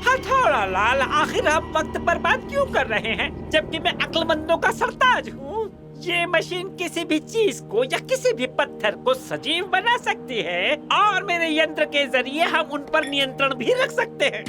हथौड़ा लाल, आखिर हम वक्त बर्बाद क्यों कर रहे हैं, जबकि मैं अक्लमंदों का सरताज हूँ। ये मशीन किसी भी चीज को या किसी भी पत्थर को सजीव बना सकती है और मेरे यंत्र के जरिए हम उन पर नियंत्रण भी रख सकते हैं।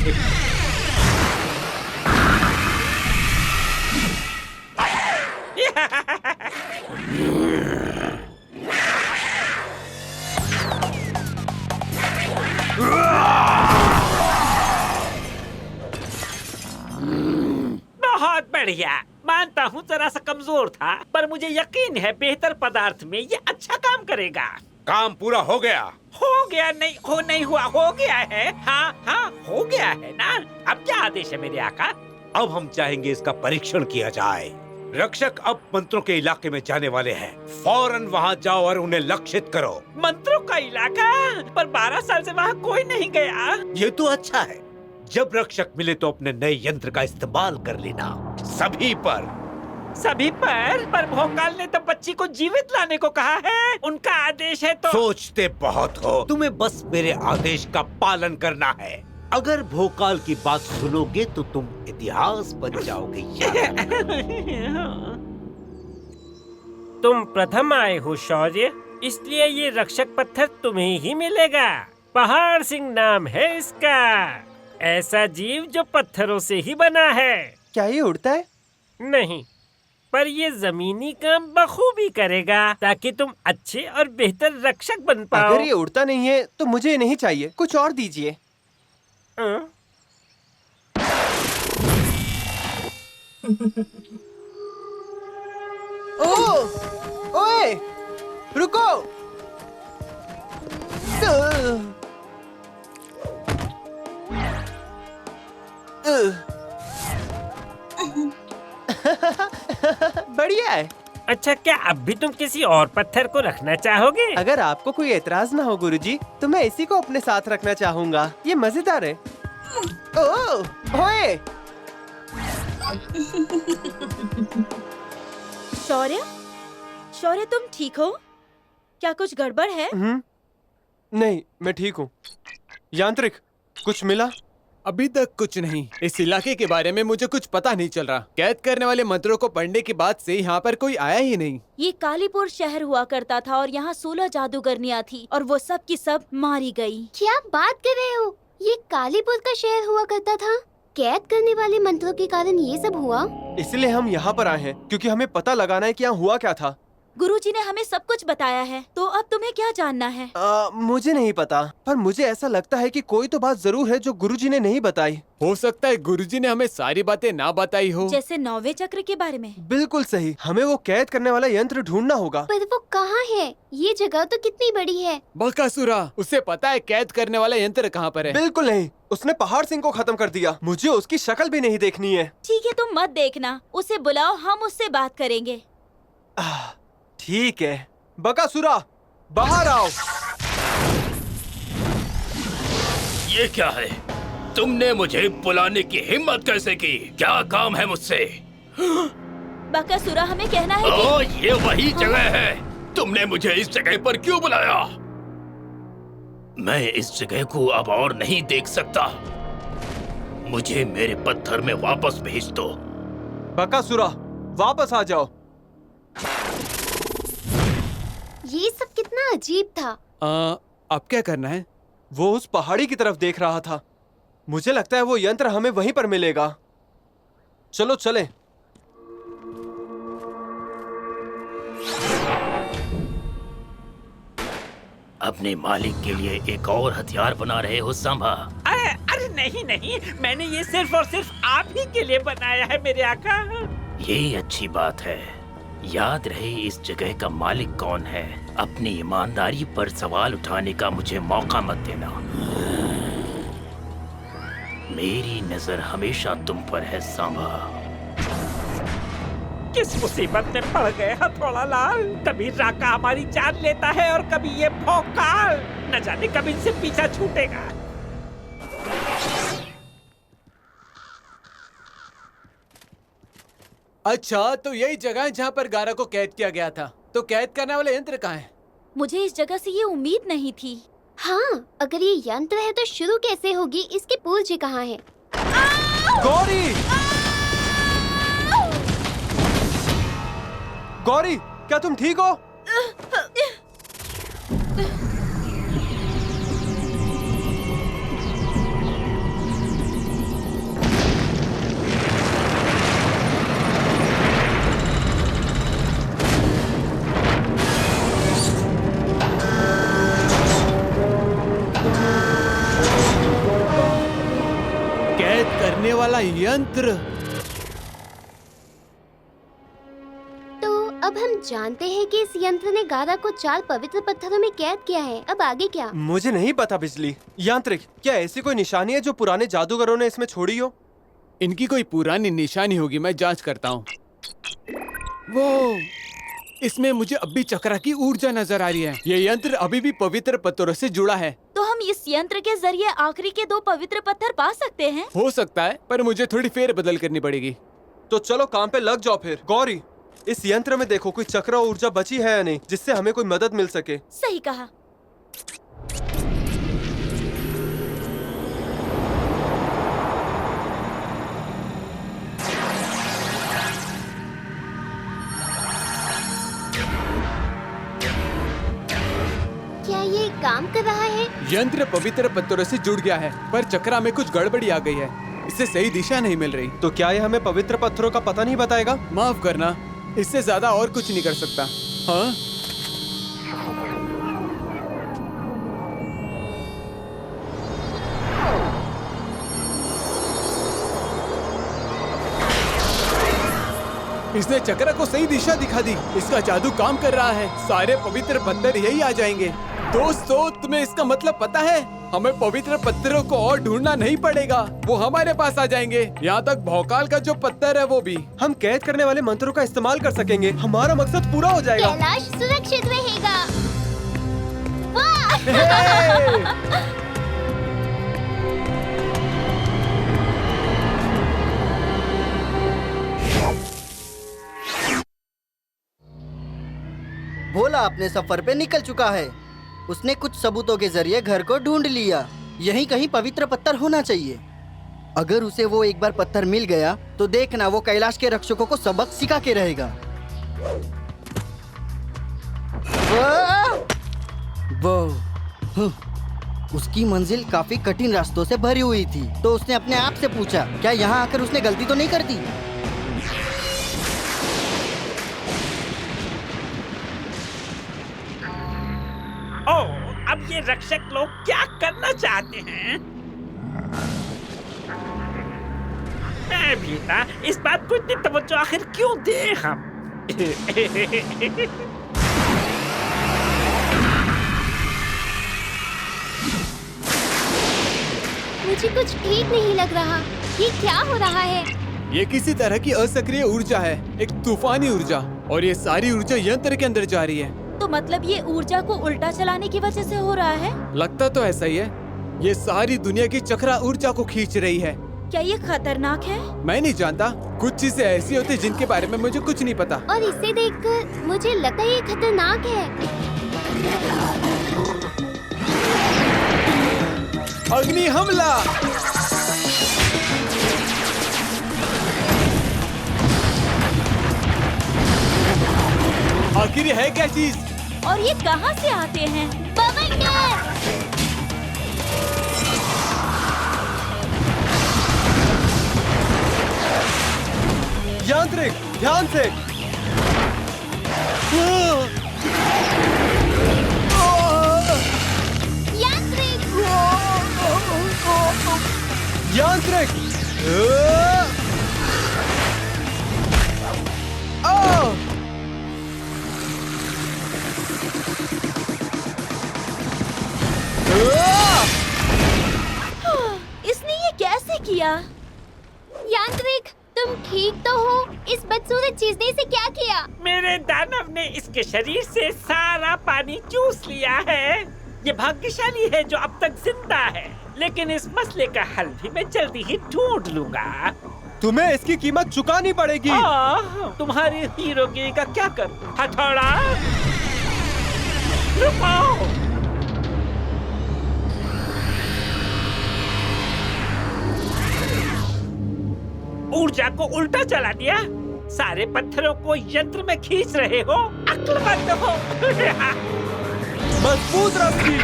बहुत बढ़िया। मानता हूँ जरा सा कमजोर था, पर मुझे यकीन है बेहतर पदार्थ में ये अच्छा काम करेगा। काम पूरा हो गया। हो गया नहीं हुआ, हो गया है। हाँ हो गया है ना। अब क्या आदेश है मेरे आका? अब हम चाहेंगे इसका परीक्षण किया जाए। रक्षक अब मंत्रों के इलाके में जाने वाले हैं। फौरन वहाँ जाओ और उन्हें लक्षित करो। मंत्रों का इलाका? पर 12 साल से वहाँ कोई नहीं गया। ये तो अच्छा है। जब रक्षक मिले तो अपने नए यंत्र का इस्तेमाल कर लेना। सभी पर भोकाल ने तो बच्ची को जीवित लाने को कहा है। उनका आदेश है तो सोचते बहुत हो। तुम्हें बस मेरे आदेश का पालन करना है। अगर भोकाल की बात सुनोगे तो तुम इतिहास बन जाओगे। तुम प्रथम आए हो शौर्य, इसलिए ये रक्षक पत्थर तुम्हें ही मिलेगा। पहाड़ सिंह नाम है इसका। ऐसा जीव जो पत्थरों से ही बना है। क्या ये उड़ता है? नहीं, पर ये जमीनी काम बखूबी करेगा ताकि तुम अच्छे और बेहतर रक्षक बन पाओ। अगर ये उड़ता नहीं है तो मुझे नहीं चाहिए, कुछ और दीजिए। ओए, रुको। बढ़िया है। अच्छा, क्या अब भी तुम किसी और पत्थर को रखना चाहोगे? अगर आपको कोई एतराज ना हो गुरुजी, तो मैं इसी को अपने साथ रखना चाहूँगा। ये मजेदार है। ओए! शौर्य तुम ठीक हो? क्या कुछ गड़बड़ है? नहीं, मैं ठीक हूँ। यांत्रिक, कुछ मिला? अभी तक कुछ नहीं। इस इलाके के बारे में मुझे कुछ पता नहीं चल रहा। कैद करने वाले मंत्रों को पढ़ने के बाद से यहाँ पर कोई आया ही नहीं। ये कालीपुर शहर हुआ करता था और यहाँ 16 जादूगरनियाँ थी और वो सब की सब मारी गई। क्या बात कर रहे हो? ये कालीपुर का शहर हुआ करता था? कैद करने वाले मंत्रों के कारण ये सब हुआ? इसलिए हम यहाँ पर आए हैं, क्योंकि हमें पता लगाना है कि यहाँ हुआ क्या था। गुरुजी ने हमें सब कुछ बताया है, तो अब तुम्हें क्या जानना है? मुझे नहीं पता, पर मुझे ऐसा लगता है कि कोई तो बात जरूर है जो गुरुजी ने नहीं बताई। हो सकता है गुरुजी ने हमें सारी बातें ना बताई हो। जैसे 9वें चक्र के बारे में। बिल्कुल सही। हमें वो कैद करने वाला यंत्र ढूंढना होगा। पर वो कहाँ है? ये जगह तो कितनी बड़ी है। बकासुरा, उसे पता है कैद करने वाला यंत्र कहाँ पर है? बिल्कुल नहीं, उसने पहाड़ सिंह को खत्म कर दिया। मुझे उसकी शक्ल भी नहीं देखनी है। ठीक है, तुम मत देखना, उसे बुलाओ, हम उससे बात करेंगे। ठीक है। बकासुरा, बाहर आओ। ये क्या है? तुमने मुझे बुलाने की हिम्मत कैसे की? क्या काम है मुझसे? बकासुरा, हमें कहना है कि... ओ, ये वही जगह है। तुमने मुझे इस जगह पर क्यों बुलाया? मैं इस जगह को अब और नहीं देख सकता। मुझे मेरे पत्थर में वापस भेज दो। बकासुरा, वापस आ जाओ। ये सब कितना अजीब था। अब क्या करना है? वो उस पहाड़ी की तरफ देख रहा था। मुझे लगता है वो यंत्र हमें वहीं पर मिलेगा। चलो चलें। अपने मालिक के लिए एक और हथियार बना रहे हो सांभा? अरे नहीं, मैंने ये सिर्फ और सिर्फ आप ही के लिए बनाया है मेरे आका। ये अच्छी बात है। याद रहे इस जगह का मालिक कौन है। अपनी ईमानदारी पर सवाल उठाने का मुझे मौका मत देना। मेरी नजर हमेशा तुम पर है सांभा। किस मुसीबत में पड़ गए हथौड़ा लाल। कभी राका हमारी जान लेता है और कभी ये भौकाल। न जाने कब इनसे पीछा छूटेगा। अच्छा, तो यही जगह है जहाँ पर गारा को कैद किया गया था। तो कैद करने वाले यंत्र कहाँ है? मुझे इस जगह से ये उम्मीद नहीं थी। हाँ, अगर ये यंत्र है तो शुरू कैसे होगी? इसकी पूंजी कहाँ है? गौरी! गौरी, क्या तुम ठीक हो? कैद करने वाला यंत्र। तो अब हम जानते हैं कि इस यंत्र ने गारा को 4 पवित्र पत्थरों में कैद किया है। अब आगे क्या? मुझे नहीं पता बिजली। यांत्रिक, क्या ऐसी कोई निशानी है जो पुराने जादूगरों ने इसमें छोड़ी हो? इनकी कोई पुरानी निशानी होगी, मैं जांच करता हूँ। वो इसमें मुझे अब भी चक्रा की ऊर्जा नजर आ रही है। ये यंत्र अभी भी पवित्र पत्थरों से जुड़ा है। तो हम इस यंत्र के जरिए आखिरी के 2 पवित्र पत्थर पा सकते हैं। हो सकता है, पर मुझे थोड़ी फेर बदल करनी पड़ेगी। तो चलो काम पे लग जाओ फिर। गौरी, इस यंत्र में देखो कोई चक्र ऊर्जा बची है या नहीं, जिससे हमें कोई मदद मिल सके। सही कहा। क्या ये काम कर रहा है? यंत्र पवित्र पत्थरों से जुड़ गया है, पर चक्रा में कुछ गड़बड़ी आ गई है। इससे सही दिशा नहीं मिल रही। तो क्या ये हमें पवित्र पत्थरों का पता नहीं बताएगा? माफ करना, इससे ज्यादा और कुछ नहीं कर सकता। हाँ? इसने चक्र को सही दिशा दिखा दी। इसका जादू काम कर रहा है। सारे पवित्र पत्थर यही आ जाएंगे। दोस्तों, तुम्हें इसका मतलब पता है? हमें पवित्र पत्थरों को और ढूंढना नहीं पड़ेगा, वो हमारे पास आ जाएंगे। यहाँ तक भौकाल का जो पत्थर है वो भी। हम कैद करने वाले मंत्रों का इस्तेमाल कर सकेंगे। हमारा मकसद पूरा हो जाएगा। कैलाश सुरक्षित रहेगा। वाह! भोला अपने सफर पे निकल चुका है। उसने कुछ सबूतों के जरिए घर को ढूंढ लिया। यहीं कहीं पवित्र पत्थर होना चाहिए। अगर उसे वो एक बार पत्थर मिल गया तो देखना वो कैलाश के रक्षकों को सबक सिखा के रहेगा। वो उसकी मंजिल काफी कठिन रास्तों से भरी हुई थी, तो उसने अपने आप से पूछा, क्या यहाँ आकर उसने गलती तो नहीं कर दी? अब ये रक्षक लोग क्या करना चाहते हैं? मैं भी ना इस बात को इतनी तवज्जो आखिर क्यों दे हम? मुझे कुछ ठीक नहीं लग रहा। ये क्या हो रहा है? ये किसी तरह की असक्रिय ऊर्जा है, एक तूफानी ऊर्जा, और ये सारी ऊर्जा यंत्र के अंदर जा रही है। तो मतलब ये ऊर्जा को उल्टा चलाने की वजह से हो रहा है? लगता तो ऐसा ही है। ये सारी दुनिया की चक्रा ऊर्जा को खींच रही है। क्या ये खतरनाक है? मैं नहीं जानता, कुछ चीजें ऐसी होती जिनके बारे में मुझे कुछ नहीं पता। और इसे देखकर मुझे लगता है ये खतरनाक है। अग्नि हमला! आखिर ये है क्या चीज? और ये कहाँ से आते हैं? बवंडर! यांत्रिक, ध्यान से! यांत्रिक! यांत्रिक! इसने ये कैसे किया? यांत्रिक, तुम ठीक तो हो? इस बदसूरत चीज ने इसे क्या किया? मेरे दानव ने इसके शरीर से सारा पानी चूस लिया है। ये भाग्यशाली है जो अब तक जिंदा है, लेकिन इस मसले का हल भी मैं जल्दी ही ढूंढ लूंगा। तुम्हें इसकी कीमत चुकानी पड़ेगी। तुम्हारी हीरोगिरी का क्या करूं? हथौड़ा? रुको! ऊर्जा को उल्टा चला दिया। सारे पत्थरों को यंत्र में खींच रहे हो, अक्लमंद हो। मजबूत रस्सी।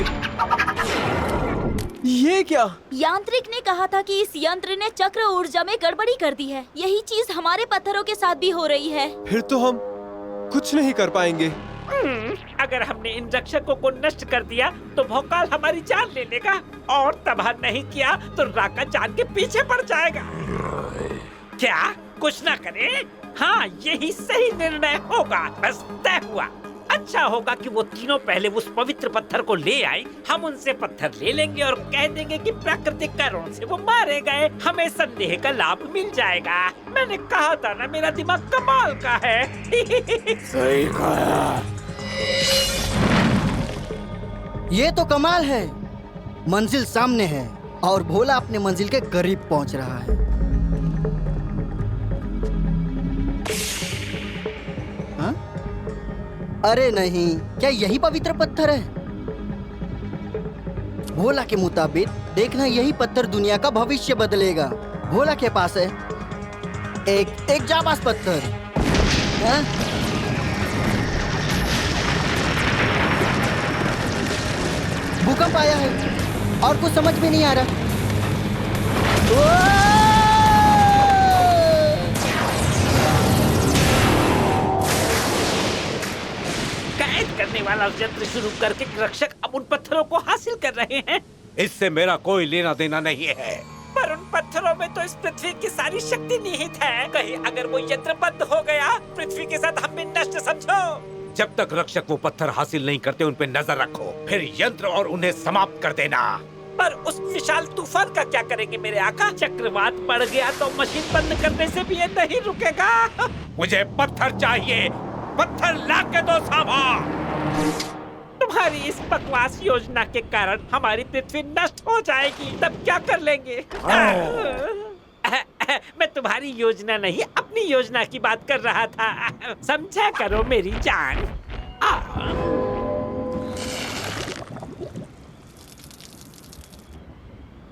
ये क्या? यांत्रिक ने कहा था कि इस यंत्र ने चक्र ऊर्जा में गड़बड़ी कर दी है। यही चीज हमारे पत्थरों के साथ भी हो रही है। फिर तो हम कुछ नहीं कर पाएंगे। अगर हमने इन रक्षकों को नष्ट कर दिया तो भोकाल हमारी जान ले लेगा, और तबाह नहीं किया तो राका जान के पीछे पड़ जाएगा। क्या कुछ ना करे? हाँ, यही सही निर्णय होगा। बस तय हुआ। अच्छा होगा कि वो तीनों पहले उस पवित्र पत्थर को ले आए। हम उनसे पत्थर ले लेंगे और कह देंगे कि प्राकृतिक कारणों से वो मारे गए। हमें संदेह का लाभ मिल जाएगा। मैंने कहा था ना, मेरा दिमाग कमाल का है। सही कहा। ये तो कमाल है। मंजिल सामने है और भोला अपने मंजिल के करीब पहुंच रहा है। हाँ? अरे नहीं, क्या यही पवित्र पत्थर है? भोला के मुताबिक देखना, यही पत्थर दुनिया का भविष्य बदलेगा। भोला के पास है एक जाबाज पत्थर। हाँ? भूकंप आया है और कुछ समझ में नहीं आ रहा। कैद करने वाला यंत्र शुरू करके रक्षक अब उन पत्थरों को हासिल कर रहे हैं। इससे मेरा कोई लेना देना नहीं है। पर उन पत्थरों में तो इस पृथ्वी की सारी शक्ति निहित है। कहीं अगर वो यंत्र बंद हो गया, पृथ्वी के साथ हम भी नष्ट समझो। जब तक रक्षक वो पत्थर हासिल नहीं करते, उन पे नजर रखो, फिर यंत्र और उन्हें समाप्त कर देना। पर उस विशाल तूफान का क्या करेंगे मेरे आका? चक्रवात पड़ गया तो मशीन बंद करने से भी ये नहीं रुकेगा। मुझे पत्थर चाहिए। पत्थर ला के दो सामा। तुम्हारी इस बकवास योजना के कारण हमारी पृथ्वी नष्ट हो जाएगी, तब क्या कर लेंगे? मैं तुम्हारी योजना नहीं, अपनी योजना की बात कर रहा था। समझा करो मेरी जान।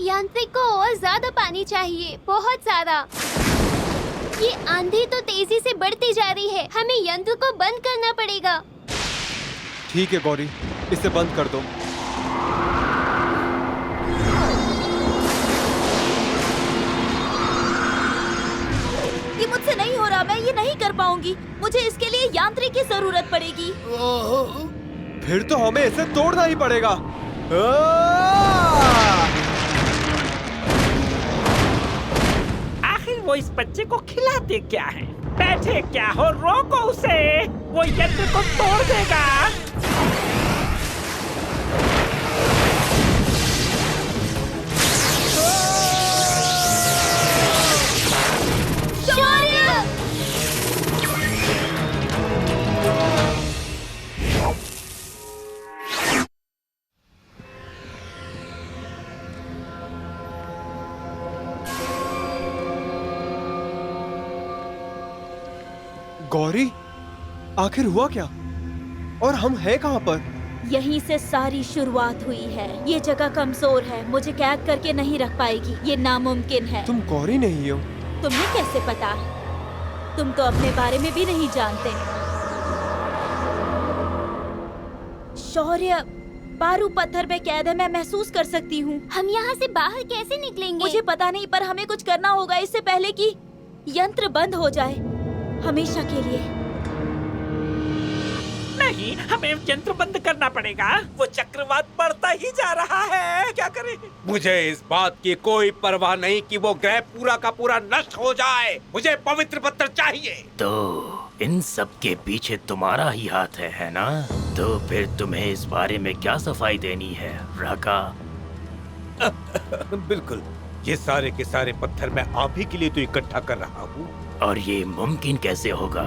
यांत्रिक को और ज्यादा पानी चाहिए, बहुत ज्यादा। ये आंधी तो तेजी से बढ़ती जा रही है। हमें यंत्र को बंद करना पड़ेगा। ठीक है गौरी, इसे बंद कर दो। ये मुझसे नहीं हो रहा, मैं ये नहीं कर पाऊंगी। मुझे इसके लिए यांत्रिक की जरूरत पड़ेगी। फिर तो हमें इसे तोड़ना ही पड़ेगा। आखिर वो इस बच्चे को खिलाते क्या है? बैठे क्या हो, रोको उसे, वो यंत्र को तोड़ देगा। गौरी, आखिर हुआ क्या? और हम हैं कहाँ पर? यहीं से सारी शुरुआत हुई है। ये जगह कमजोर है, मुझे कैद करके नहीं रख पाएगी। ये नामुमकिन है। तुम गौरी नहीं हो। तुम्हें कैसे पता? तुम तो अपने बारे में भी नहीं जानते। शौर्य, पारू पत्थर में कैद है, मैं महसूस कर सकती हूँ। हम यहाँ से बाहर कैसे निकलेंगे? मुझे पता नहीं, पर हमें कुछ करना होगा इससे पहले कि यंत्र बंद हो जाए हमेशा के लिए। नहीं, हमें यंत्र बंद करना पड़ेगा। वो चक्रवात बढ़ता ही जा रहा है, क्या करें? मुझे इस बात की कोई परवाह नहीं कि वो ग्रह पूरा का पूरा नष्ट हो जाए। मुझे पवित्र पत्थर चाहिए। तो इन सब के पीछे तुम्हारा ही हाथ है ना? तो फिर तुम्हें इस बारे में क्या सफाई देनी है, राका? बिल्कुल, ये सारे के सारे पत्थर मैं आप ही के लिए तो इकट्ठा कर रहा हूँ। और ये मुमकिन कैसे होगा?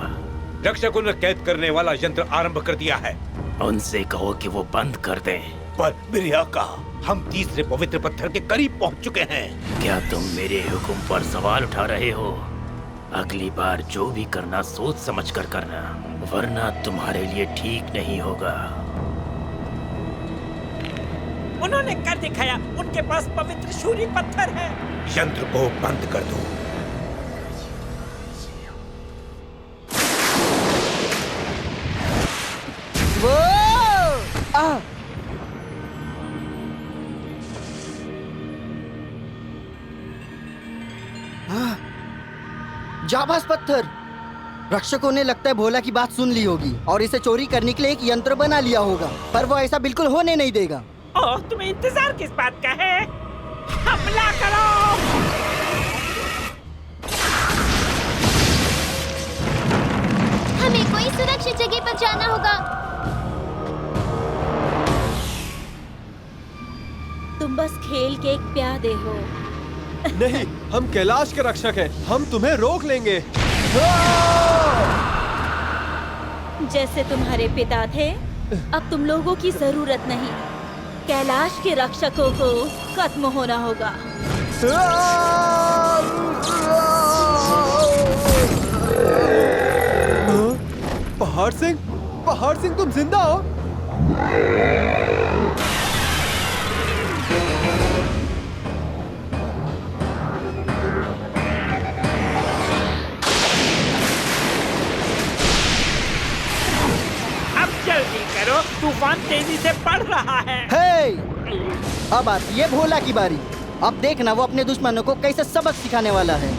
रक्षकों ने कैद करने वाला यंत्र आरंभ कर दिया है। उनसे कहो कि वो बंद कर दें। पर मेरे आका, हम तीसरे पवित्र पत्थर के करीब पहुंच चुके हैं। क्या तुम मेरे हुक्म पर सवाल उठा रहे हो? अगली बार जो भी करना सोच समझ कर करना, वरना तुम्हारे लिए ठीक नहीं होगा। उन्होंने कर दिखाया, उनके पास पवित्र शूरी पत्थर है। यंत्र को बंद कर दो। जाबाज पत्थर। रक्षकों ने लगता है भोला की बात सुन ली होगी और इसे चोरी करने के लिए एक यंत्र बना लिया होगा, पर वो ऐसा बिल्कुल होने नहीं देगा। ओह, तुम्हें इंतजार किस बात का है? हमला करो! हमें कोई सुरक्षित जगह पर जाना होगा। तुम बस खेल के एक प्यादे हो। नहीं, हम कैलाश के रक्षक हैं। हम तुम्हें रोक लेंगे। जैसे तुम्हारे पिता थे, अब तुम लोगों की जरूरत नहीं। कैलाश के रक्षकों को खत्म होना होगा। पहाड़ सिंह तुम जिंदा हो? अब जल्दी करो, तूफान तेजी से बढ़ रहा है। हे! अब आती है भोला की बारी। अब देखना वो अपने दुश्मनों को कैसे सबक सिखाने वाला है।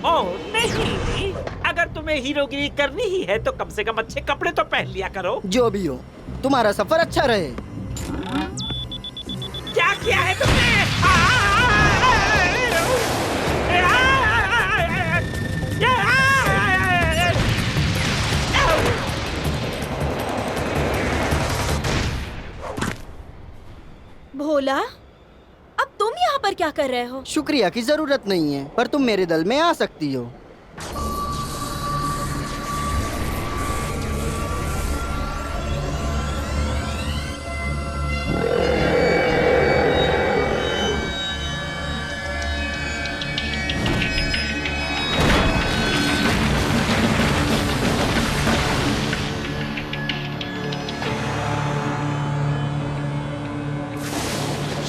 ओह नहीं, अगर तुम्हें हीरोगिरी करनी ही है तो कम से कम अच्छे कपड़े तो पहन लिया करो। जो भी हो, तुम्हारा सफर अच्छा रहे। क्या किया है तुमने? भोला, अब तुम यहाँ पर क्या कर रहे हो? शुक्रिया की जरूरत नहीं है, पर तुम मेरे दल में आ सकती हो।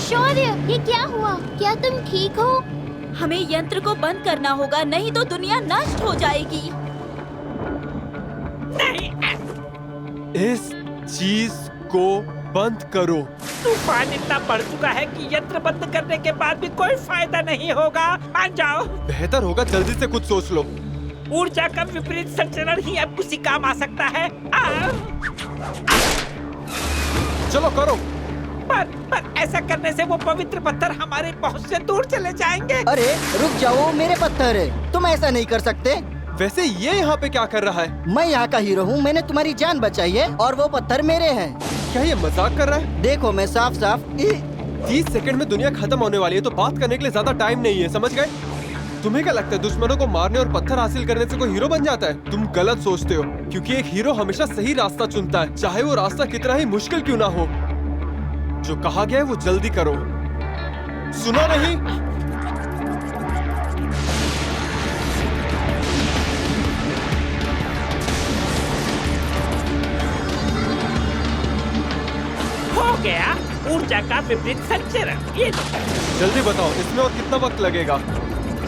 शौर्य, ये क्या हुआ? क्या तुम ठीक हो? हमें यंत्र को बंद करना होगा, नहीं तो दुनिया नष्ट हो जाएगी। नहीं, इस चीज को बंद करो। तूफान इतना बढ़ चुका है कि यंत्र बंद करने के बाद भी कोई फायदा नहीं होगा। मान जाओ। बेहतर होगा जल्दी से कुछ सोच लो। ऊर्जा का विपरीत संचरण ही अब किसी काम आ सकता है। चलो करो। पर ऐसा करने से वो पवित्र पत्थर हमारे पहुंच से दूर चले जाएंगे। अरे रुक जाओ, वो मेरे पत्थर है, तुम ऐसा नहीं कर सकते। वैसे ये यहाँ पे क्या कर रहा है? मैं यहाँ का हीरो हूँ, मैंने तुम्हारी जान बचाई है और वो पत्थर मेरे हैं। क्या ये मजाक कर रहा है? देखो मैं साफ साफ 30 सेकंड में दुनिया खत्म होने वाली है, तो बात करने के लिए ज्यादा टाइम नहीं है, समझ गए? तुम्हें क्या लगता है दुश्मनों को मारने और पत्थर हासिल करने से कोई हीरो बन जाता है? तुम गलत सोचते हो, क्योंकि एक हीरो हमेशा सही रास्ता चुनता है, चाहे वो रास्ता कितना ही मुश्किल क्यों ना हो। जो कहा गया है वो जल्दी करो। सुना नहीं? हो गया ऊर्जा का विपरीत संचरण। ये लो। जल्दी बताओ, इसमें और कितना वक्त लगेगा?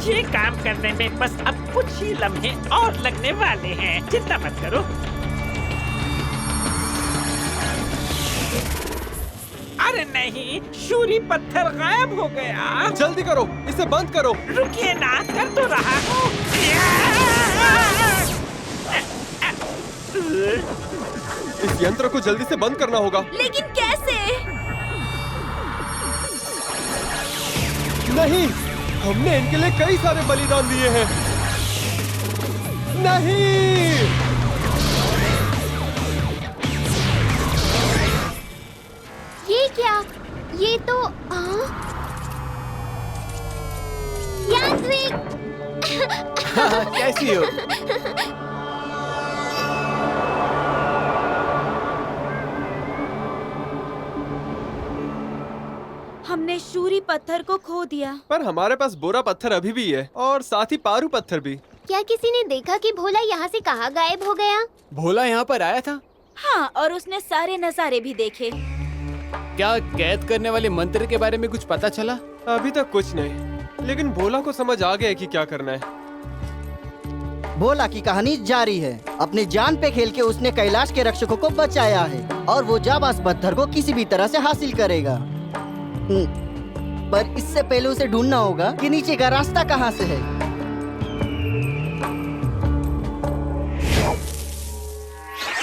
ये काम करने में बस अब कुछ ही लम्हे और लगने वाले हैं, चिंता मत करो। अरे नहीं, शूरी पत्थर गायब हो गया। जल्दी करो, इसे बंद करो। रुकिए ना, कर तो रहा हूँ। इस यंत्र को जल्दी से बंद करना होगा। लेकिन कैसे? नहीं, हमने इनके लिए कई सारे बलिदान दिए हैं। नहीं, ये क्या? ये तो यांत्रिक। कैसी हो? हमने शूरी पत्थर को खो दिया। पर हमारे पास बोरा पत्थर अभी भी है और साथ ही पारू पत्थर भी। क्या किसी ने देखा कि भोला यहाँ से कहाँ गायब हो गया? भोला यहाँ पर आया था? हाँ, और उसने सारे नजारे भी देखे। क्या कैद करने वाले मंत्र के बारे में कुछ पता चला? अभी तक कुछ नहीं, लेकिन भोला को समझ आ गया कि क्या करना है। भोला की कहानी जारी है। अपनी जान पे खेल के उसने कैलाश के रक्षकों को बचाया है और वो जाबाज पत्थर को किसी भी तरह से हासिल करेगा। पर इससे पहले उसे ढूंढना होगा कि नीचे का रास्ता कहाँ से है।